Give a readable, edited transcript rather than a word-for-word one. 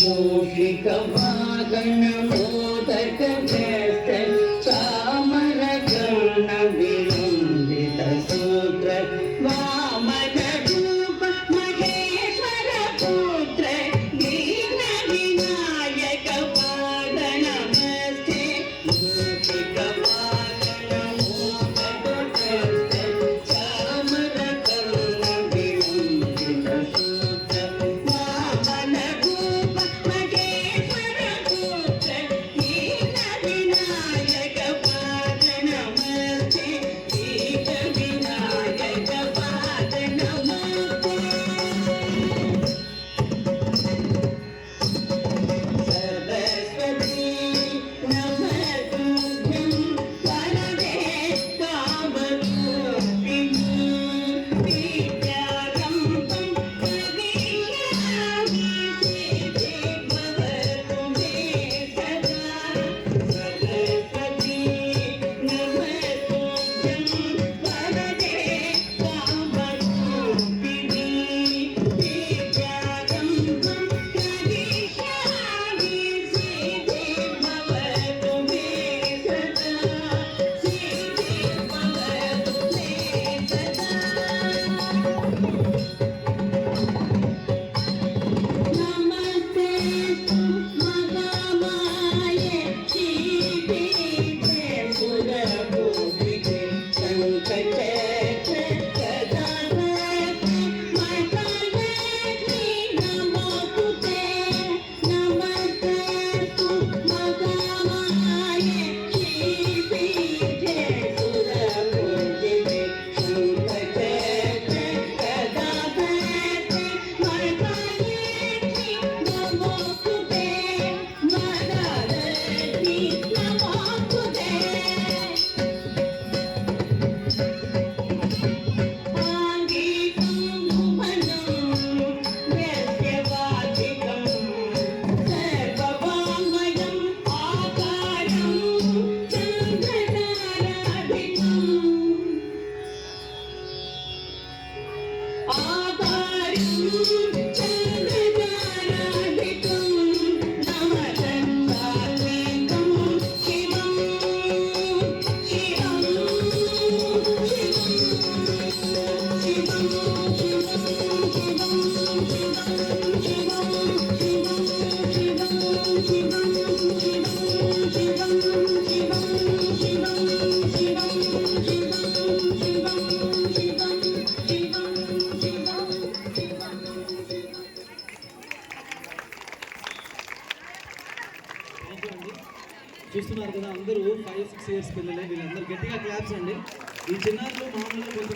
మూషిక వాగణ మోదక చేత చామర కర్ణ విలంబిత సూత్ర వామన రూప మహేశ్వర పుత్ర దీన వినాయక పాద నమస్తే మూషిక వాగణ మోదక చేత చామర కర్ణ విలంబిత సూత్ర వామన రూప మహేశ్వర పుత్ర దీన వినాయక పాద నమస్తే దీన వినాయక పాద నమస్తే సరస్వతీ నమస్తుభ్యం వరదే కామరూపిణి విద్యారంభం ప్రవేశయామి సిద్ధి భవతు మే సదా సరస్వతీ నమస్తుభ్యం వరదే కామరూపిణి విద్యారంభం ప్రవేశయామి సిద్ధి భవతు మే సదా సిద్ధి భవతు మే సదా నమస్తే మహామాయ శ్రీపీఠే సురభూషితే శంఖచక్ర గదాధరే మహాలక్ష్మి నమోస్తుతే నమస్తే మహామాయ శ్రీపీఠే సురభూషితే శంఖచక్ర గదాధరే మహాలక్ష్మి నమోస్తుతే మహాలక్ష్మి నమోస్తుతే ఆంగికం భువనం యస్యవాచికం సర్వవామయం ఆకారం చంద్రతారాధికం ఆకారం చంద్రతారాధికం నమస్కారం శివం శివం చూస్తున్నారు కదా అందరూ 5-6 ఇయర్స్ పిల్లలే వీళ్ళందరూ గట్టిగా క్లాప్స్ అండి. ఈ చిన్నారులు మామూలుగా కొంచెం